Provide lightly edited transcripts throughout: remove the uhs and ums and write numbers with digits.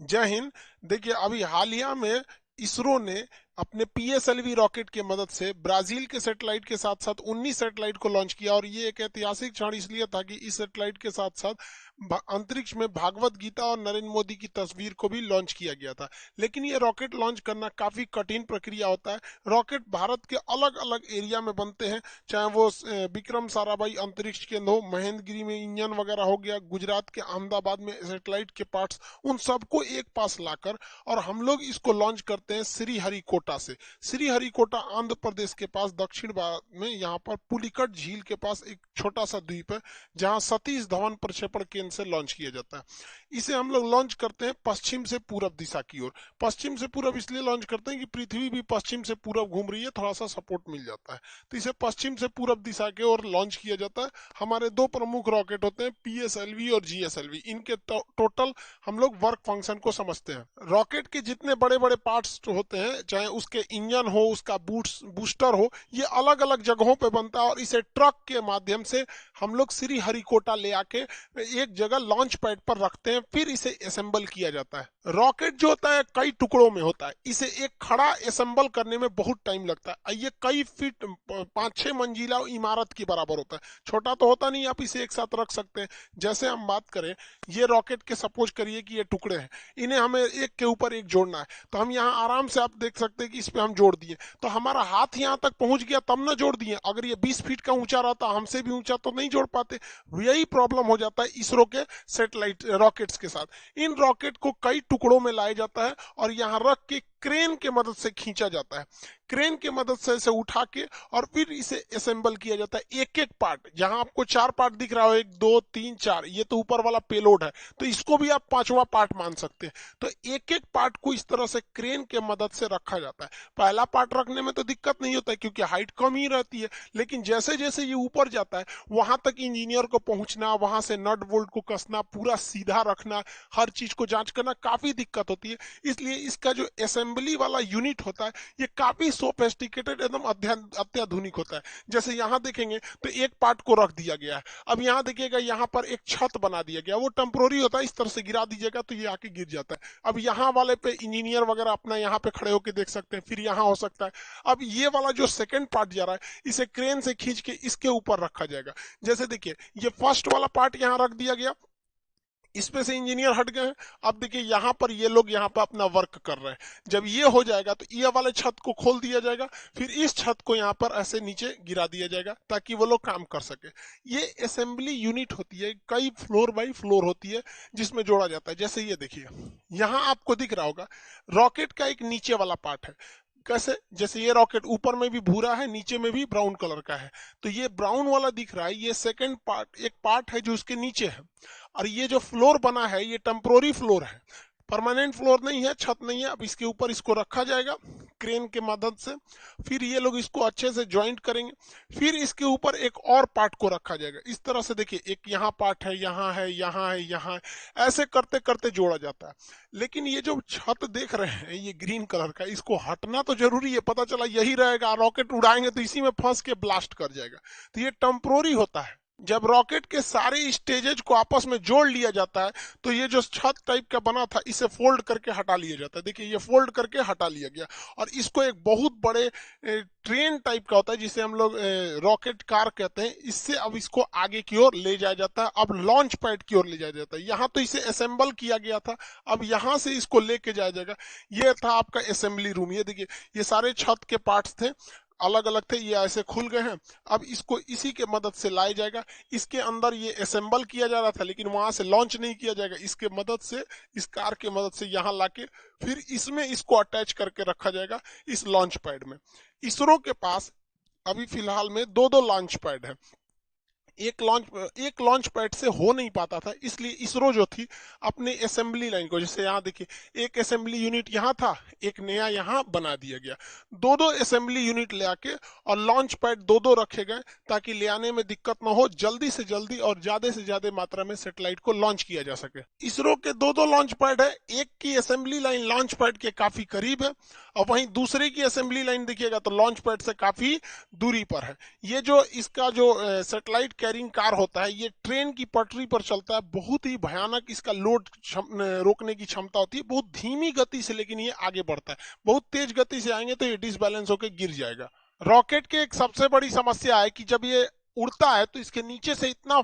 जय हिंद। देखिए, अभी हालिया में इसरो ने अपने पीएसएलवी रॉकेट की मदद से ब्राजील के सैटेलाइट के साथ साथ 19 सैटेलाइट को लॉन्च किया। और ये एक ऐतिहासिक क्षण इसलिए था कि इस सैटेलाइट के साथ साथ अंतरिक्ष में भागवत गीता और नरेंद्र मोदी की तस्वीर को भी लॉन्च किया गया था। लेकिन ये रॉकेट लॉन्च करना काफी कठिन प्रक्रिया होता है। रॉकेट भारत के अलग अलग एरिया में बनते हैं, चाहे वो विक्रम साराभाई अंतरिक्ष केंद्र हो, महेंद्रगिरी में इंजन वगैरह हो गया, गुजरात के अहमदाबाद में सैटेलाइट के पार्ट्स, उन सबको एक पास लाकर और हम लोग इसको लॉन्च करते हैं श्रीहरिकोटा से। श्रीहरिकोटा आंध्र प्रदेश के पास दक्षिण भारत में, यहाँ पर पुलिकट झील के पास एक छोटा सा द्वीप है जहां सतीश धवन प्रक्षेपण केंद्र से लॉन्च किया जाता है। इसे हम लोग लॉन्च करते हैं पश्चिम से पूरब दिशा की ओर। पश्चिम से पूरब इसलिए लॉन्च करते हैं कि पृथ्वी भी पश्चिम से पूरब घूम रही है, थोड़ा सा सपोर्ट मिल जाता है। तो इसे पश्चिम से पूरब दिशा के ओर लॉन्च किया जाता है। हमारे दो प्रमुख रॉकेट होते हैं, पीएसएलवी और जीएसएलवी। इनके टोटल हम लोग वर्क फंक्शन को समझते हैं। रॉकेट के जितने बड़े बड़े पार्ट्स होते हैं, चाहे उसके इंजन हो, उसका बूस्टर हो, ये अलग अलग जगहों पे बनता है और इसे ट्रक के माध्यम से हम लोग श्रीहरिकोटा ले आके एक जगह लॉन्च पैड पर रखते हैं, फिर इसे असेंबल किया जाता है। रॉकेट जो होता है कई टुकड़ों में होता है, इसे एक खड़ा असेंबल करने में बहुत टाइम लगता है। ये कई फीट 5-6 मंजिला इमारत के बराबर होता है। छोटा तो होता नहीं, आप इसे एक साथ रख सकते हैं। जैसे हम बात करें, ये रॉकेट के सपोज करिए कि ये टुकड़े हैं, इन्हें हमें एक के ऊपर एक जोड़ना है। तो हम यहाँ आराम से आप देख सकते हैं कि इस पे हम जोड़ दिए, तो हमारा हाथ यहाँ तक पहुंच गया तब ना जोड़ दिए। अगर ये 20 फीट का ऊंचा रहता, हमसे भी ऊंचा, तो नहीं जोड़ पाते। यही प्रॉब्लम हो जाता है इसरो के सैटेलाइट रॉकेट्स के साथ। इन रॉकेट को कई टुकड़ों में लाया जाता है और यहाँ रख के क्रेन के मदद से खींचा जाता है। क्रेन के मदद से इसे उठा के और फिर इसे असेंबल किया जाता है। एक एक पार्ट, जहां आपको 4 पार्ट दिख रहा हो, 1 2 3 4, ये तो ऊपर वाला पेलोड है, तो इसको भी आप पांचवा पार्ट मान सकते हैं। तो एक एक पार्ट को इस तरह से क्रेन के मदद से रखा जाता है। पहला पार्ट रखने में तो दिक्कत नहीं होता है क्योंकि हाइट कम ही रहती है, लेकिन जैसे जैसे ये ऊपर जाता है वहां तक इंजीनियर को पहुंचना, वहां से नट बोल्ट को कसना, पूरा सीधा रखना, हर चीज को जांच करना काफी दिक्कत होती है। इसलिए इसका जो असेंबली वाला यूनिट होता है ये काफी सोफिस्टिकेटेड, एकदम अत्याधुनिक होता है। जैसे यहाँ देखेंगे तो एक पार्ट को रख दिया गया है। अब यहाँ देखिएगा, यहाँ पर एक छत बना दिया गया, वो टेम्पोररी होता है, इस तरह से गिरा दीजिएगा तो ये आके गिर जाता है। अब यहाँ वाले पे इंजीनियर वगैरह अपना यहाँ पे खड़े होकर देख सकते हैं, फिर यहाँ हो सकता है। अब ये वाला जो सेकंड पार्ट जा रहा है, इसे क्रेन से खींच के इसके ऊपर रखा जाएगा। जैसे देखिए, ये फर्स्ट वाला पार्ट यहाँ रख दिया गया, इसमें से इंजीनियर हट गए हैं। अब देखिए यहाँ पर ये लोग यहाँ पर अपना वर्क कर रहे हैं। जब ये हो जाएगा तो ये वाले छत को खोल दिया जाएगा, फिर इस छत को यहाँ पर ऐसे नीचे गिरा दिया जाएगा ताकि वो लोग काम कर सके। ये असेंबली यूनिट होती है, कई फ्लोर बाई फ्लोर होती है जिसमें जोड़ा जाता है। जैसे ये देखिए, यहाँ आपको दिख रहा होगा रॉकेट का एक नीचे वाला पार्ट है। कैसे? जैसे ये रॉकेट ऊपर में भी भूरा है, नीचे में भी ब्राउन कलर का है, तो ये ब्राउन वाला दिख रहा है, ये सेकंड पार्ट, एक पार्ट है जो उसके नीचे है। और ये जो फ्लोर बना है ये टेम्पोररी फ्लोर है, परमानेंट फ्लोर नहीं है, छत नहीं है। अब इसके ऊपर इसको रखा जाएगा क्रेन के मदद से, फिर ये लोग इसको अच्छे से ज्वाइंट करेंगे, फिर इसके ऊपर एक और पार्ट को रखा जाएगा। इस तरह से देखिए, एक यहाँ पार्ट है, यहाँ है, यहाँ है, यहाँ है, ऐसे करते करते जोड़ा जाता है। लेकिन ये जो छत देख रहे हैं ये ग्रीन कलर का, इसको हटना तो जरूरी है, पता चला यही रहेगा, रॉकेट उड़ाएंगे तो इसी में फंस के ब्लास्ट कर जाएगा। तो ये टेम्पोररी होता है। जब रॉकेट के सारे स्टेजेज को आपस में जोड़ लिया जाता है तो ये जो छत टाइप का बना था इसे फोल्ड करके हटा लिया जाता है। देखिए, ये फोल्ड करके हटा लिया गया और इसको एक बहुत बड़े ट्रेन टाइप का होता है जिसे हम लोग रॉकेट कार कहते हैं, इससे अब इसको आगे की ओर ले जाया जाता है। अब लॉन्च पैड की ओर ले जाया जाता है। यहाँ तो इसे असेंबल किया गया था, अब यहाँ से इसको लेके जाया जाएगा। ये था आपका असेंबली रूम। ये देखिए, ये सारे छत के पार्ट्स थे, अलग अलग थे, ये ऐसे खुल गए हैं। अब इसको इसी के मदद से लाया जाएगा। इसके अंदर ये असेंबल किया जा रहा था लेकिन वहां से लॉन्च नहीं किया जाएगा, इसके मदद से, इस कार के मदद से यहाँ लाके फिर इसमें इसको अटैच करके रखा जाएगा इस लॉन्च पैड में। इसरो के पास अभी फिलहाल में दो दो लॉन्च पैड है। एक लॉन्च पैड से हो नहीं पाता था, इसलिए इसरो जो थी अपने असेंबली लाइन को, जैसे यहाँ देखिए, एक असेंबली यूनिट यहाँ था, एक नया यहाँ बना दिया गया। दो दो असेंबली यूनिट ले आके और लॉन्च पैड दो दो रखे गए ताकि ले आने में दिक्कत ना हो, जल्दी से जल्दी और ज्यादा से ज्यादा मात्रा में सैटेलाइट को लॉन्च किया जा सके। इसरो के दो दो लॉन्च पैड है, एक की असेंबली लाइन लॉन्च पैड के काफी करीब है और वहीं दूसरे की असेंबली लाइन देखिएगा तो लॉन्च पैड से काफी दूरी पर है। ये जो इसका जो सैटेलाइट कैरिंग कार होता है, ये ट्रेन की पटरी पर चलता है, बहुत ही भयानक इसका लोड रोकने की क्षमता होती है, बहुत धीमी गति से लेकिन ये आगे बढ़ता है, बहुत तेज गति से आएंगे तो ये डिसबैलेंस होकर गिर जाएगा। रॉकेट की एक सबसे बड़ी समस्या है कि जब ये उड़ता है तो इसके नीचे से इतना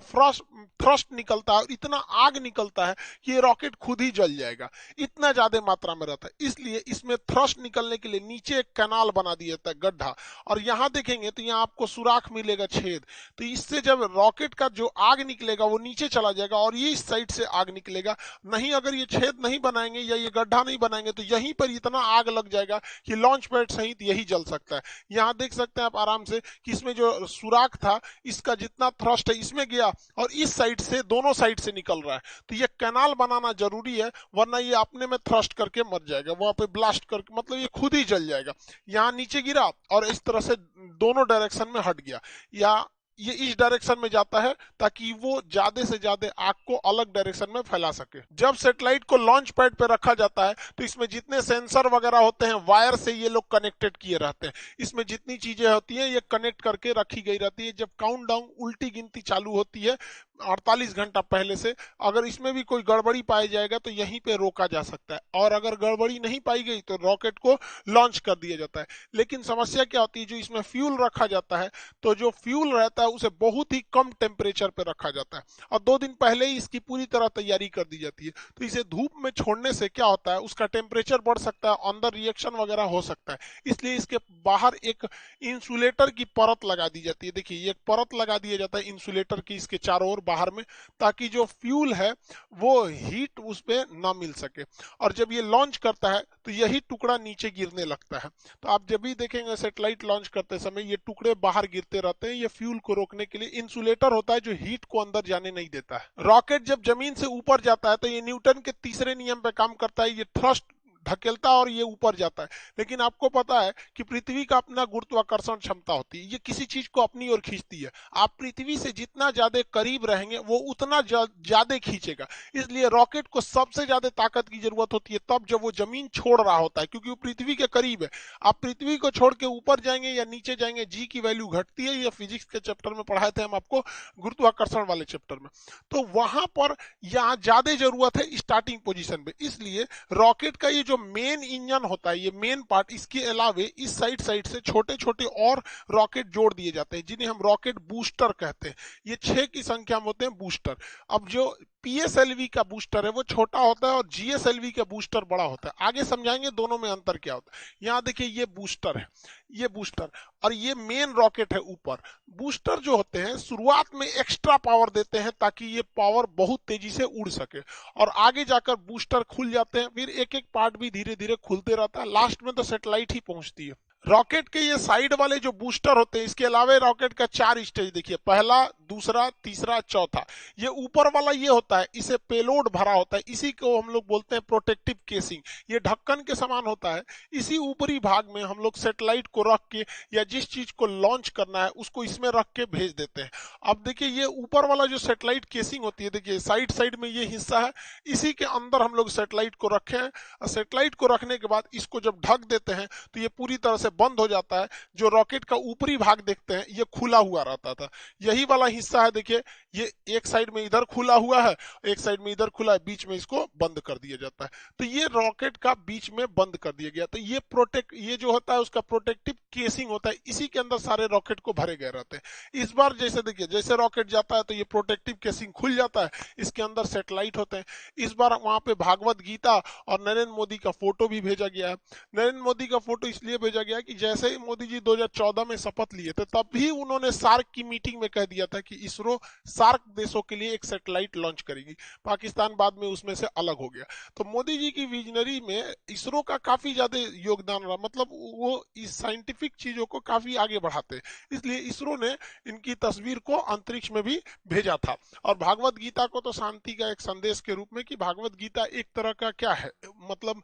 थ्रस्ट निकलता है और इतना आग निकलता है कि ये रॉकेट खुद ही जल जाएगा, इतना ज्यादा मात्रा में रहता है। इसलिए इसमें थ्रस्ट निकलने के लिए नीचे एक कैनाल बना दिया जाता है, गड्ढा, और यहाँ देखेंगे तो यहाँ आपको सुराख मिलेगा, छेद। तो इससे जब रॉकेट का जो आग निकलेगा वो नीचे चला जाएगा और ये इस साइड से आग निकलेगा। नहीं, अगर ये छेद नहीं बनाएंगे या ये गड्ढा नहीं बनाएंगे तो यहीं पर इतना आग लग जाएगा कि लॉन्च पैड सहित यही जल सकता है। यहाँ देख सकते हैं आप आराम से कि इसमें जो सुराख था, इसका जितना थ्रस्ट है इसमें गया और इस साइड से, दोनों साइड से निकल रहा है। तो ये कैनाल बनाना जरूरी है, वरना ये अपने में थ्रस्ट करके मर जाएगा, वहां पे ब्लास्ट करके, मतलब ये खुद ही जल जाएगा। यहाँ नीचे गिरा और इस तरह से दोनों डायरेक्शन में हट गया, या ये इस डायरेक्शन में जाता है ताकि वो ज्यादा से ज्यादा आग को अलग डायरेक्शन में फैला सके। जब सैटेलाइट को लॉन्च पैड पे रखा जाता है तो इसमें जितने सेंसर वगैरह होते हैं, वायर से ये लोग कनेक्टेड किए रहते हैं। इसमें जितनी चीजें होती हैं ये कनेक्ट करके रखी गई रहती है। जब काउंटडाउन, उल्टी गिनती चालू होती है 48 घंटा पहले से, अगर इसमें भी कोई गड़बड़ी पाया जाएगा तो यहीं पे रोका जा सकता है, और अगर गड़बड़ी नहीं पाई गई तो रॉकेट को लॉन्च कर दिया जाता है। लेकिन समस्या क्या होती है, जो इसमें फ्यूल रखा जाता है, तो जो फ्यूल रहता है उसे बहुत ही कम टेम्परेचर पे रखा जाता है और 2 दिन पहले ही इसकी पूरी तरह तैयारी कर दी जाती है। तो इसे धूप में छोड़ने से क्या होता है, उसका टेम्परेचर बढ़ सकता है, अंदर रिएक्शन वगैरह हो सकता है। इसलिए इसके बाहर एक इंसुलेटर की परत लगा दी जाती है। देखिए, ये एक परत लगा दिया जाता है इंसुलेटर की इसके चारों ओर बाहर में, ताकि जो फ्यूल है वो हीट उस पे ना मिल सके। और जब ये लॉन्च करता है तो यही टुकड़ा नीचे गिरने लगता है। तो आप जब भी देखेंगे सैटेलाइट लॉन्च करते समय ये टुकड़े बाहर गिरते रहते हैं, ये फ्यूल को रोकने के लिए इंसुलेटर होता है जो हीट को अंदर जाने नहीं देता है। रॉकेट जब जमीन से ऊपर जाता है तो ये न्यूटन के तीसरे नियम पे काम करता है, ये थ्रस्ट धकेलता और ये ऊपर जाता है। लेकिन आपको पता है कि पृथ्वी का अपना गुरुत्वाकर्षण क्षमता होती है, ये किसी चीज को अपनी ओर खींचती है। आप पृथ्वी से जितना ज्यादा करीब रहेंगे वो उतना ज्यादा खींचेगा। इसलिए रॉकेट को सबसे ज्यादा ताकत की जरूरत होती है तब जब वो जमीन छोड़ रहा होता है, क्योंकि वो पृथ्वी के करीब है। आप पृथ्वी को छोड़ के ऊपर जाएंगे या नीचे जाएंगे, जी की वैल्यू घटती है। ये फिजिक्स के चैप्टर में पढ़ाए थे हम आपको, गुरुत्वाकर्षण वाले चैप्टर में। तो वहां पर यहाँ ज्यादा जरूरत है स्टार्टिंग पोजीशन पे। इसलिए रॉकेट का ये जो मेन इंजन होता है, ये मेन पार्ट, इसके अलावे इस साइड से छोटे छोटे और रॉकेट जोड़ दिए जाते हैं जिन्हें हम रॉकेट बूस्टर कहते हैं। ये 6 की संख्या में होते हैं बूस्टर। अब जो पीएसएलवी का बूस्टर है वो छोटा होता है और जीएसएलवी का बूस्टर बड़ा होता है। आगे समझाएंगे दोनों में अंतर क्या होता है। यहाँ देखिए, ये बूस्टर है, ये बूस्टर, और ये मेन रॉकेट है ऊपर। बूस्टर जो होते हैं शुरुआत में एक्स्ट्रा पावर देते हैं ताकि ये पावर बहुत तेजी से उड़ सके, और आगे जाकर बूस्टर खुल जाते हैं, फिर एक एक पार्ट भी धीरे धीरे खुलते रहता है, लास्ट में तो सैटेलाइट ही पहुंचती है। रॉकेट के ये साइड वाले जो बूस्टर होते हैं, इसके अलावा रॉकेट का 4 स्टेज देखिए, पहला, दूसरा, तीसरा, चौथा। ये ऊपर वाला ये होता है, इसे पेलोड भरा होता है, इसी को हम लोग बोलते हैं प्रोटेक्टिव केसिंग। ये ढक्कन के समान होता है। इसी ऊपरी भाग में हम लोग सैटेलाइट को रख के या जिस चीज को लॉन्च करना है उसको इसमें रख के भेज देते हैं। अब देखिए, ये ऊपर वाला जो सैटेलाइट केसिंग होती है, देखिए साइड साइड में ये हिस्सा है, इसी के अंदर हम लोग सैटेलाइट को रखे हैं। सैटेलाइट को रखने के बाद इसको जब ढक देते हैं तो ये पूरी तरह से बंद हो जाता है। जो रॉकेट का ऊपरी भाग देखते हैं ये खुला हुआ रहता था, यही वाला हिस्सा है। देखिए, ये एक साइड में इधर खुला हुआ है, एक साइड में इधर खुला है, बीच में इसको बंद कर दिया जाता है। तो ये रॉकेट का बीच में बंद कर दिया गया। तो ये जो होता है उसका प्रोटेक्टिव केसिंग होता है, इसी के अंदर सारे रॉकेट को भरे गए रहते हैं। इस बार जैसे देखिए, जैसे रॉकेट जाता है तो ये प्रोटेक्टिव केसिंग खुल जाता है, इसके अंदर सैटेलाइट होते हैं। इस बार वहां पे भागवत गीता और नरेंद्र मोदी का फोटो भी भेजा गया है। नरेंद्र मोदी का फोटो इसलिए भेजा गया कि जैसे ही मोदी जी 2014 में शपथ लिए थे तब भी उन्होंने सार्क की मीटिंग में कह दिया था कि इसरो सार्क देशों के लिए एक सैटेलाइट लॉन्च करेगी। पाकिस्तान बाद में उसमें से अलग हो गया। तो मोदी जी की विजनरी में इसरो का काफी ज्यादा योगदान रहा, मतलब वो इस साइंटिफिक चीजों को काफी आगे बढ़ाते, इसलिए इसरो ने इनकी तस्वीर को अंतरिक्ष में भी भेजा था। और भागवत गीता को तो शांति का एक संदेश के रूप में, कि भागवत गीता एक तरह का क्या है, मतलब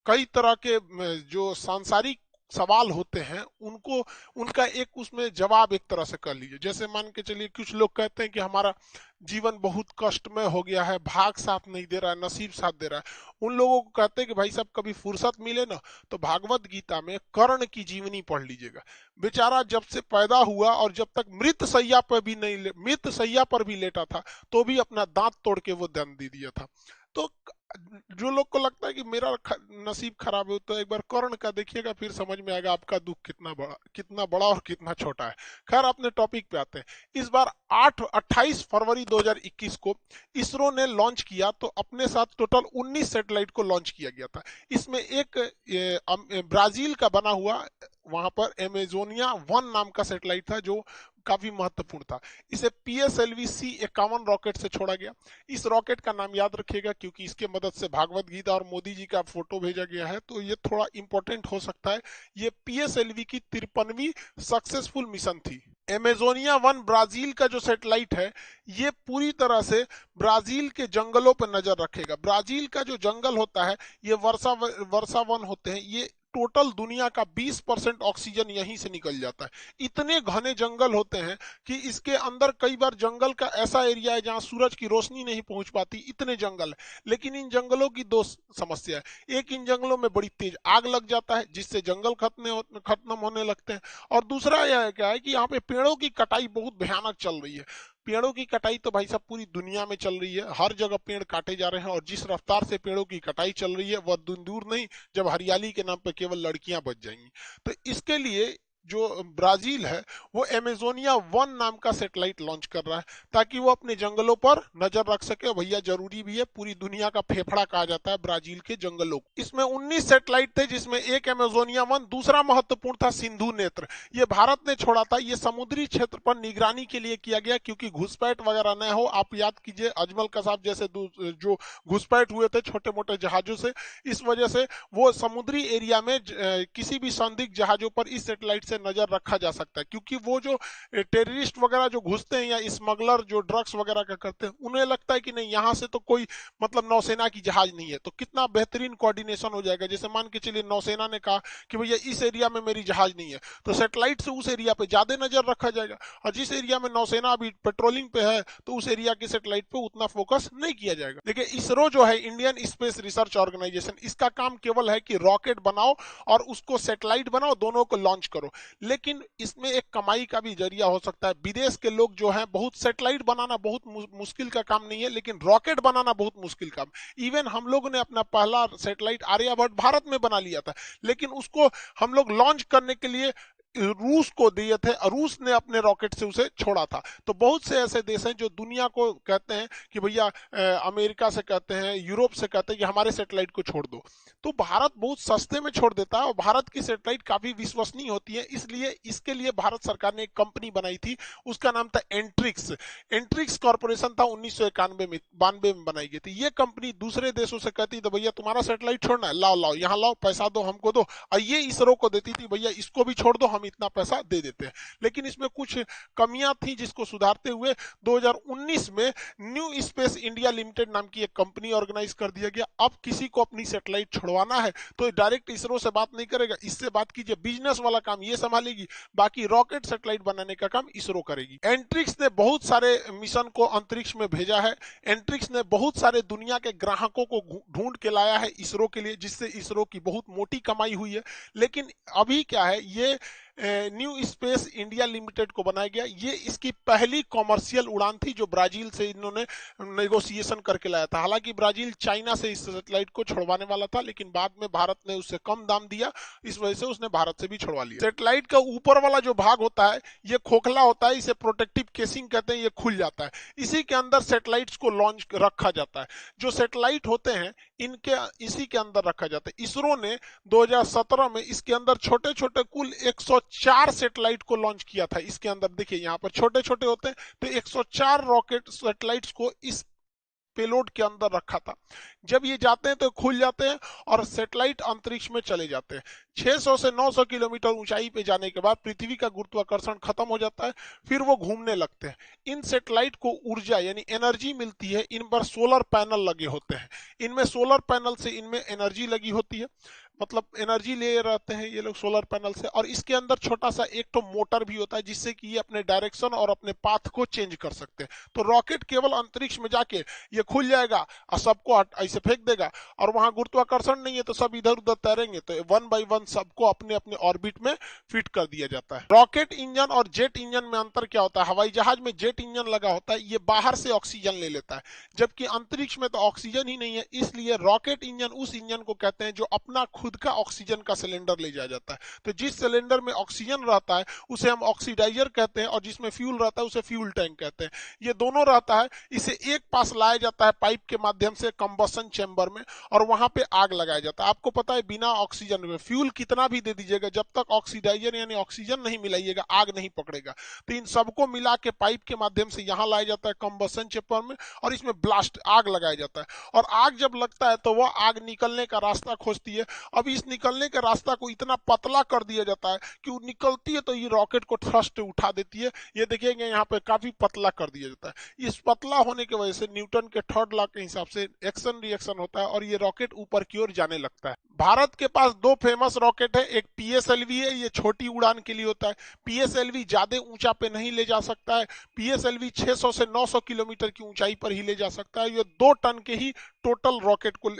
कई तरह के जो सांसारिक सवाल होते हैं उनको, उनका एक उसमें जवाब एक तरह से कर लीजिए। जैसे मान के चलिए कुछ लोग कहते हैं कि हमारा जीवन बहुत कष्टमय हो गया है, भाग साथ नहीं दे रहा है, नसीब साथ दे रहा है। उन लोगों को कहते हैं कि भाई साहब कभी फुर्सत मिले ना तो भागवत गीता में कर्ण की जीवनी पढ़ लीजिएगा। बेचारा जब से पैदा हुआ और जब तक मृत सैया पर भी लेटा था तो भी अपना दांत तोड़ के वो जन्म दे दिया था। तो जो लोग को लगता है कि मेरा नसीब खराब है, तो एक बार कर्ण का देखिएगा, फिर समझ में आएगा आपका दुख कितना बड़ा और कितना छोटा है। खैर अपने टॉपिक पे आते हैं। इस बार 28 फरवरी 2021 को इसरो ने लॉन्च किया, तो अपने साथ टोटल 19 सैटेलाइट को लॉन्च किया गया था। इसमें एक ब्राजील का बना हुआ वहां पर एमेजोनिया 1 नाम का सैटेलाइट था जो काफी महत्वपूर्ण था। इसे PSLV C51 रॉकेट से छोड़ा गया। इस रॉकेट का नाम याद रखिएगा क्योंकि इसके मदद से भागवत गीता और मोदी जी का फोटो भेजा गया है, तो ये थोड़ा इंपॉर्टेंट हो सकता है। ये PSLV की 53वीं सक्सेसफुल मिशन थी। एमेजोनिया 1 ब्राजील का जो सैटेलाइट है ये पूरी तरह से ब्राजील के जंगलों पर नजर रखेगा। ब्राजील का जो जंगल होता है ये वर्षा वन होते हैं, ये टोटल दुनिया का 20% ऑक्सीजन यहीं से निकल जाता है। इतने घने जंगल होते हैं कि इसके अंदर कई बार जंगल का ऐसा एरिया है जहां सूरज की रोशनी नहीं पहुंच पाती, इतने जंगल है। लेकिन इन जंगलों की दो समस्या है। एक, इन जंगलों में बड़ी तेज आग लग जाता है जिससे जंगल खत्म होने लगते हैं। और दूसरा यह क्या है कि यहाँ पे पेड़ों की कटाई बहुत भयानक चल रही है। पेड़ों की कटाई तो भाई साहब पूरी दुनिया में चल रही है, हर जगह पेड़ काटे जा रहे हैं, और जिस रफ्तार से पेड़ों की कटाई चल रही है वह दूर नहीं जब हरियाली के नाम पे केवल लड़कियां बच जाएंगी। तो इसके लिए जो ब्राजील है वो एमेजोनिया 1 नाम का सैटेलाइट लॉन्च कर रहा है ताकि वो अपने जंगलों पर नजर रख सके। भैया जरूरी भी है, पूरी दुनिया का फेफड़ा कहा जाता है ब्राजील के जंगलों को। इसमें 19 सैटेलाइट थे जिसमें एक एमेजोनिया 1, दूसरा महत्वपूर्ण था सिंधु नेत्र। ये भारत ने छोड़ा था। ये समुद्री क्षेत्र पर निगरानी के लिए किया गया क्योंकि घुसपैठ वगैरह न हो। आप याद कीजिए अजमल कसाब जैसे जो घुसपैठ हुए थे छोटे मोटे जहाजों से, इस वजह से वो समुद्री एरिया में किसी भी संदिग्ध जहाजों पर इस सैटेलाइट से नजर रखा जा सकता है। क्योंकि वो जो टेररिस्ट वगैरह जो घुसते हैं या स्मगलर जो ड्रग्स वगैरह का करते हैं, उन्हें लगता है कि नहीं यहाँ से तो कोई मतलब नौसेना की जहाज नहीं है, तो कितना बेहतरीन कोऑर्डिनेशन हो जाएगा। जैसे मान के चलिए नौसेना ने कहा कि भैया इस एरिया में मेरी जहाज नहीं है, तो सैटेलाइट से उस एरिया पे ज्यादा नजर रखा जाएगा। और जिस एरिया में नौसेना अभी पेट्रोलिंग पे है तो उस एरिया के सैटेलाइट पे उतना फोकस नहीं किया जाएगा। देखिए इसरो जो है इंडियन स्पेस रिसर्च ऑर्गेनाइजेशन, इसका काम केवल है कि रॉकेट बनाओ और उसको सैटेलाइट बनाओ, दोनों को लॉन्च करो। लेकिन इसमें एक कमाई का भी जरिया हो सकता है। विदेश के लोग जो हैं, बहुत सैटेलाइट बनाना बहुत मुश्किल का काम नहीं है, लेकिन रॉकेट बनाना बहुत मुश्किल काम। इवन हम लोगों ने अपना पहला सैटेलाइट आर्यभट्ट भारत में बना लिया था, लेकिन उसको हम लोग लॉन्च करने के लिए रूस को दिए थे और रूस ने अपने रॉकेट से उसे छोड़ा था। तो बहुत से ऐसे देश हैं जो दुनिया को कहते हैं कि भैया अमेरिका से कहते हैं, यूरोप से कहते हैं कि हमारे सैटेलाइट को छोड़ दो, तो भारत बहुत सस्ते में छोड़ देता है और भारत की सैटेलाइट काफी विश्वसनीय होती है। इसलिए इसके लिए भारत सरकार ने एक कंपनी बनाई थी, उसका नाम था एंट्रिक्स। एंट्रिक्स कॉर्पोरेशन था, 1992 में बनाई गई थी। ये कंपनी दूसरे देशों से कहती तो भैया तुम्हारा सैटेलाइट छोड़ना है, लाओ लाओ यहाँ लाओ, पैसा दो हमको दो, और ये इसरो को देती थी भैया इसको भी छोड़ दो, हम इतना पैसा दे देते हैं। लेकिन इसमें कुछ कमियां थी जिसको सुधारते हुए 2019 में न्यू स्पेस इंडिया लिमिटेड नाम की एक कंपनी ऑर्गेनाइज कर दिया गया। अब किसी को अपनी सैटेलाइट छुड़वाना है तो डायरेक्ट इसरो से बात नहीं करेगा, इससे बात कीजिए, बिजनेस वाला काम ये संभालेगी, बाकी रॉकेट सैटेलाइट बनाने का काम इसरो करेगी। एंट्रिक्स ने बहुत सारे मिशन को अंतरिक्ष में भेजा है। एंट्रिक्स ने बहुत सारे दुनिया के ग्राहकों को ढूंढ के लाया है इसरो के लिए, जिससे इसरो की बहुत मोटी कमाई हुई है। लेकिन अभी क्या है, ये न्यू स्पेस इंडिया लिमिटेड को बनाया गया। ये इसकी पहली कॉमर्शियल उड़ान थी जो ब्राजील से इन्होंने नेगोशिएशन करके लाया था। हालांकि ब्राजील चाइना से इस सैटेलाइट को छुड़वाने वाला था, लेकिन बाद में भारत ने उससे कम दाम दिया, इस वजह से उसने भारत से भी छुड़वा लिया। सैटेलाइट का ऊपर वाला जो भाग होता है ये खोखला होता है, इसे प्रोटेक्टिव केसिंग कहते हैं, ये खुल जाता है। इसी के अंदर सैटेलाइट्स को लॉन्च रखा जाता है। जो सैटेलाइट होते हैं इनके इसी के अंदर रखा जाता है। इसरो ने 2017 में इसके अंदर छोटे छोटे कुल 104 सैटेलाइट को लॉन्च किया था। इसके अंदर देखिए यहाँ पर छोटे छोटे होते हैं, तो 104 रॉकेट सैटेलाइट्स को इस पेलोड के अंदर रखा था। जब ये जाते हैं तो खुल जाते हैं और सैटेलाइट अंतरिक्ष में चले जाते हैं। 600 से 900 किलोमीटर ऊंचाई पे जाने के बाद पृथ्वी का गुरुत्वाकर्षण खत्म हो जाता है, फिर वो घूमने लगते हैं। इन सैटेलाइट को ऊर्जा यानी एनर्जी मिलती है, इन पर सोलर पैनल लगे होते हैं। इनमें सोलर पैनल से इनमें एनर्जी लगी होती है। मतलब एनर्जी ले रहते हैं ये लोग सोलर पैनल से, और इसके अंदर छोटा सा एक तो मोटर भी होता है जिससे कि ये अपने डायरेक्शन और अपने पाथ को चेंज कर सकते हैं। तो रॉकेट केवल अंतरिक्ष में जाके ये खुल जाएगा और सबको ऐसे फेंक देगा, और वहां गुरुत्वाकर्षण नहीं है तो सब इधर उधर तैरेंगे, तो वन बाई वन सबको अपने अपने ऑर्बिट में फिट कर दिया जाता है। रॉकेट इंजन और जेट इंजन में अंतर क्या होता है? हवाई जहाज में जेट इंजन लगा होता है, ये बाहर से ऑक्सीजन ले लेता है, जबकि अंतरिक्ष में तो ऑक्सीजन ही नहीं है, इसलिए रॉकेट इंजन उस इंजन को कहते हैं जो अपना खुद का ऑक्सीजन का सिलेंडर ले जाया जाता है। तो जिस सिलेंडर में ऑक्सीजन रहता है उसे हम ऑक्सीडाइजर कहते हैं, और जिसमें फ्यूल रहता है उसे फ्यूल टैंक कहते हैं। ये दोनों रहता है, इसे एक पास लाया जाता है पाइप के माध्यम से कंबशन चैम्बर में, और वहां पे आग लगाया जाता है। आपको पता है बिना ऑक्सीजन में फ्यूल कितना भी दे दीजिएगा, जब तक ऑक्सीडाइजर यानी ऑक्सीजन नहीं मिलाइएगा आग नहीं पकड़ेगा। तो इन सबको मिला के पाइप के माध्यम से यहाँ लाया जाता है कंबशन चैम्बर में, और इसमें ब्लास्ट आग लगाया जाता है, और आग जब लगता है तो वह आग निकलने का रास्ता खोजती है। अब इस निकलने के रास्ता को इतना पतला कर दिया जाता है कि वो निकलती है तो ये रॉकेट को थ्रस्ट उठा देती है। ये देखिएगा यहाँ पे काफी पतला कर दिया जाता है। इस पतला होने की वजह से न्यूटन के थर्ड लॉ के हिसाब से एक्शन रिएक्शन होता है और ये रॉकेट ऊपर की ओर जाने लगता है। भारत के पास दो फेमस रॉकेट है, एक पीएसएलवी है, ये छोटी उड़ान के लिए होता है। पीएसएलवी ज्यादा ऊंचा पे नहीं ले जा सकता है, पीएसएलवी 600 से 900 किलोमीटर की ऊंचाई पर ही ले जा सकता है। ये 2 टन के ही टोटल रॉकेट को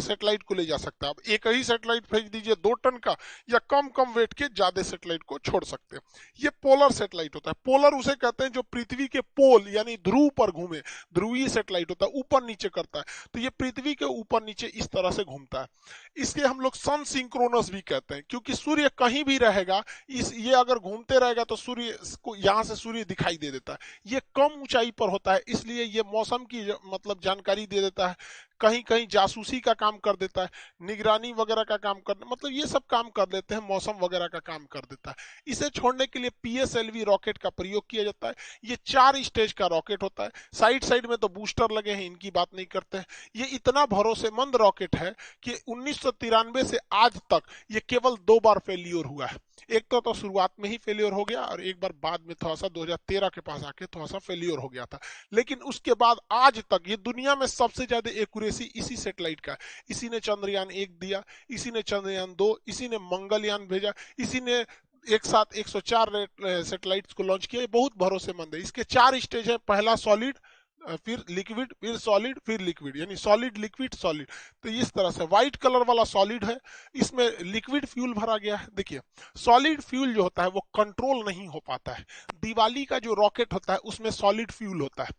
सैटेलाइट को ले जा सकता है। अब एक ही सैटेलाइट भेज दीजिए 2 टन का, या कम कम वेट के ज्यादा सैटेलाइट को छोड़ सकते हैं। ये पोलर सैटेलाइट होता है। पोलर उसे कहते हैं जो पृथ्वी के पोल यानी ध्रुव पर घूमे, ध्रुवीय सैटेलाइट होता है, ऊपर नीचे करता है। तो ये पृथ्वी के ऊपर नीचे इस तरह से घूमता है। इसके हम लोग सन सिंक्रोनस भी कहते हैं, क्योंकि सूर्य कहीं भी रहेगा, ये अगर घूमते रहेगा तो सूर्य को यहाँ से सूर्य दिखाई दे देता है। ये कम ऊंचाई पर होता है, इसलिए ये मौसम की मतलब जानकारी दे देता है, कहीं कहीं जासूसी का काम कर देता है, निगरानी वगैरह का काम कर, मतलब ये सब काम कर लेते हैं, मौसम वगैरह का काम कर देता है। इसे छोड़ने के लिए पीएसएलवी रॉकेट का प्रयोग किया जाता है। ये 4 स्टेज का रॉकेट होता है। साइड साइड में तो बूस्टर लगे हैं, इनकी बात नहीं करते हैं। ये इतना भरोसेमंद रॉकेट है कि 1993 से आज तक ये केवल 2 बार फेल्योर हुआ है। एक तो शुरुआत में ही फेलियर हो गया, और एक बार बाद में थोड़ा सा 2013 के पास आके थोड़ा सा फेलियर हो गया था। लेकिन उसके बाद आज तक ये दुनिया में सबसे ज्यादा एक्यूरेसी इसी सैटेलाइट का। इसी ने चंद्रयान 1 दिया, इसी ने चंद्रयान 2, इसी ने मंगलयान भेजा, इसी ने एक साथ 104 सैटेलाइट्स को लॉन्च किया। ये बहुत भरोसेमंद है। इसके 4 स्टेज है, पहला सॉलिड, फिर लिक्विड, फिर सॉलिड, फिर लिक्विड, यानी सॉलिड लिक्विड सॉलिड। तो इस तरह से व्हाइट कलर वाला सॉलिड है, इसमें लिक्विड फ्यूल भरा गया है। देखिए सॉलिड फ्यूल जो होता है वो कंट्रोल नहीं हो पाता है। दिवाली का जो रॉकेट होता है उसमें सॉलिड फ्यूल होता है,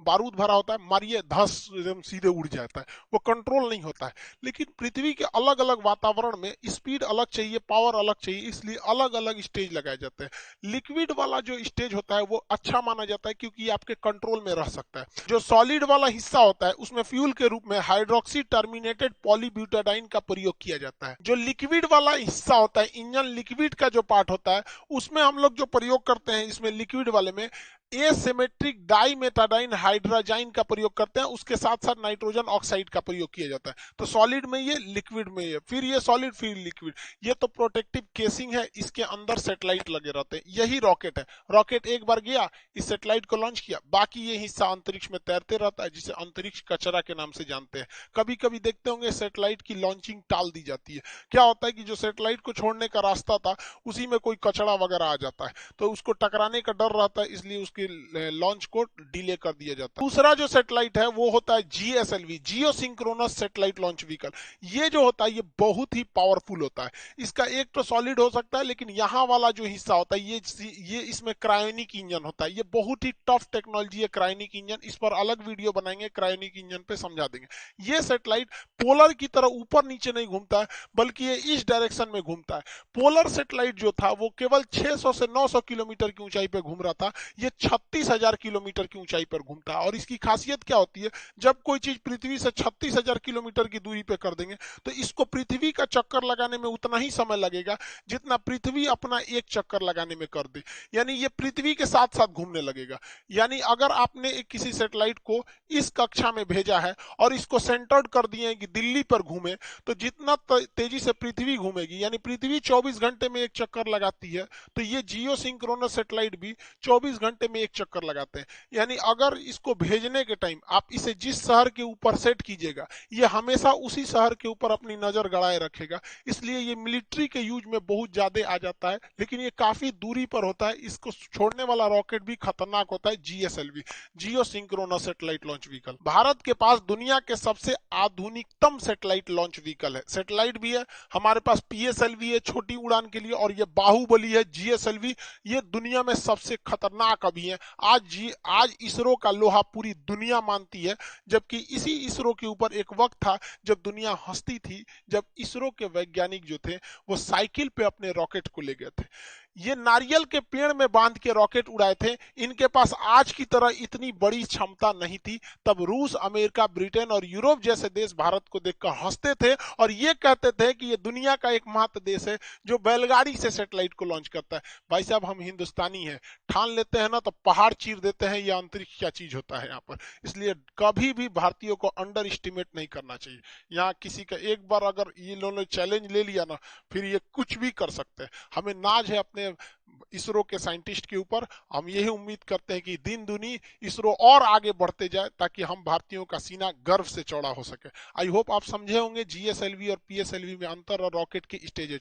बारूद भरा होता है, मारिए धस एकदम सीधे उड़ जाता है, वो कंट्रोल नहीं होता है। लेकिन पृथ्वी के अलग अलग वातावरण में स्पीड अलग चाहिए, पावर अलग चाहिए, इसलिए अलग अलग स्टेज लगाए जाते हैं। लिक्विड वाला जो स्टेज होता है वो अच्छा माना जाता है क्योंकि ये आपके कंट्रोल में रह सकता है। जो सॉलिड वाला हिस्सा होता है उसमें फ्यूल के रूप में हाइड्रोक्सी टर्मिनेटेड पॉलीब्यूटाडाइन का प्रयोग किया जाता है। जो लिक्विड वाला हिस्सा होता है, इंजन लिक्विड का जो पार्ट होता है, उसमें हम लोग जो प्रयोग करते हैं इसमें लिक्विड वाले में एसिमेट्रिक डाइमेटाडाइन हाइड्रोजाइन का प्रयोग करते हैं, उसके साथ साथ नाइट्रोजन ऑक्साइड का प्रयोग किया जाता है। तो सॉलिड में ये, लिक्विड में ये, फिर ये सॉलिड, फिर लिक्विड। ये तो प्रोटेक्टिव केसिंग है, इसके अंदर सैटेलाइट लगे रहते हैं। यही रॉकेट है। रॉकेट एक बार गया, इस सैटेलाइट को लॉन्च किया, बाकी ये हिस्सा अंतरिक्ष में तैरते रहता है, जिसे अंतरिक्ष कचरा के नाम से जानते हैं। कभी कभी देखते होंगे सैटेलाइट की लॉन्चिंग टाल दी जाती है। क्या होता है कि जो सैटेलाइट को छोड़ने का रास्ता था उसी में कोई कचरा वगैरह आ जाता है, तो उसको टकराने का डर रहता है, इसलिए उसके लॉन्च को डिले कर दिया जाता है। दूसरा जो सैटेलाइट है वो होता है GSLV, geosynchronous satellite launch vehicle. ये जो होता है ये बहुत ही पावरफुल होता है। इसका एक तो सॉलिड हो सकता है, लेकिन यहाँ वाला जो हिस्सा होता है ये इसमें क्रायोनिक इंजन होता है। ये बहुत ही टफ टेक्नोलॉजी है क्रायोनिक इंजन, इस पर अलग वीडियो बनाएंगे, क्रायोनिक इंजन पे समझा देंगे। ये सैटेलाइट पोलर की तरह ऊपर नीचे नहीं घूमता है, बल्कि ये इस डायरेक्शन में घूमता है। पोलर सैटेलाइट जो था वो केवल 600 से 900 किलोमीटर की ऊंचाई पे घूम रहा था, ये 36,000 किलोमीटर की ऊंचाई पर घूमता है। और इसकी खासियत क्या होती है, जब कोई चीज पृथ्वी से 36,000 किलोमीटर की दूरी पे कर देंगे तो इसको पृथ्वी का चक्कर लगाने में उतना ही समय लगेगा जितना पृथ्वी अपना एक चक्कर लगाने में कर दे, यानी ये पृथ्वी के साथ साथ घूमने लगेगा। यानी अगर आपने एक किसी सैटेलाइट को इस कक्षा में भेजा है और इसको सेंटर्ड कर दिए कि दिल्ली पर घूमे, तो जितना तेजी से पृथ्वी घूमेगी, यानी पृथ्वी 24 घंटे में एक चक्कर लगाती है, तो ये जियो सिंक्रोनस सैटेलाइट भी 24 घंटे में एक चक्कर लगाते हैं। यानी अगर इसको भेजने के टाइम आप इसे जिस शहर के ऊपर सेट कीजिएगा, ये हमेशा उसी शहर के ऊपर अपनी नजर गड़ाए रखेगा। इसलिए ये मिलिट्री के यूज में बहुत ज्यादा आ जाता है, लेकिन ये काफी दूरी पर होता है। इसको छोड़ने वाला रॉकेट भी खतरनाक होता है, GSLV, geosynchronous satellite launch vehicle. Bharat के पास दुनिया के सबसे आधुनिकतम सैटेलाइट लॉन्च व्हीकल है। सैटेलाइट भी है, हमारे पास पीएसएलवी है छोटी उड़ान के लिए, और ये बाहुबली है जीएसएलवी। ये दुनिया में सबसे खतरनाक अभी है। आज इसरो का लोहा पूरी दुनिया मानती है, जबकि इसी इसरो के ऊपर एक वक्त था जब दुनिया हंसती थी, जब इसरो के वैज्ञानिक जो थे वो साइकिल पे अपने रॉकेट को ले गए थे। ये नारियल के पेड़ में बांध के रॉकेट उड़ाए थे। इनके पास आज की तरह इतनी बड़ी क्षमता नहीं थी। तब रूस, अमेरिका, ब्रिटेन और यूरोप जैसे देश भारत को देखकर हंसते थे और ये कहते थे कि ये दुनिया का एकमात्र देश है जो बैलगाड़ी से सैटेलाइट को लॉन्च करता है। भाई साहब, हम हिंदुस्तानी हैं, ठान लेते हैं ना तो पहाड़ चीर देते हैं। ये अंतरिक्ष क्या चीज होता है यहाँ पर। इसलिए कभी भी भारतीयों को अंडर एस्टिमेट नहीं करना चाहिए। यहाँ किसी का एक बार अगर ये लोगों ने चैलेंज ले लिया ना, फिर ये कुछ भी कर सकते हैं। हमें नाज है अपने इसरो के साइंटिस्ट के ऊपर। हम यही उम्मीद करते हैं कि दिन दुनी इसरो और आगे बढ़ते जाए, ताकि हम भारतीयों का सीना गर्व से चौड़ा हो सके। आई होप आप समझे होंगे जीएसएलवी और पीएसएलवी में अंतर और रॉकेट के स्टेजेस।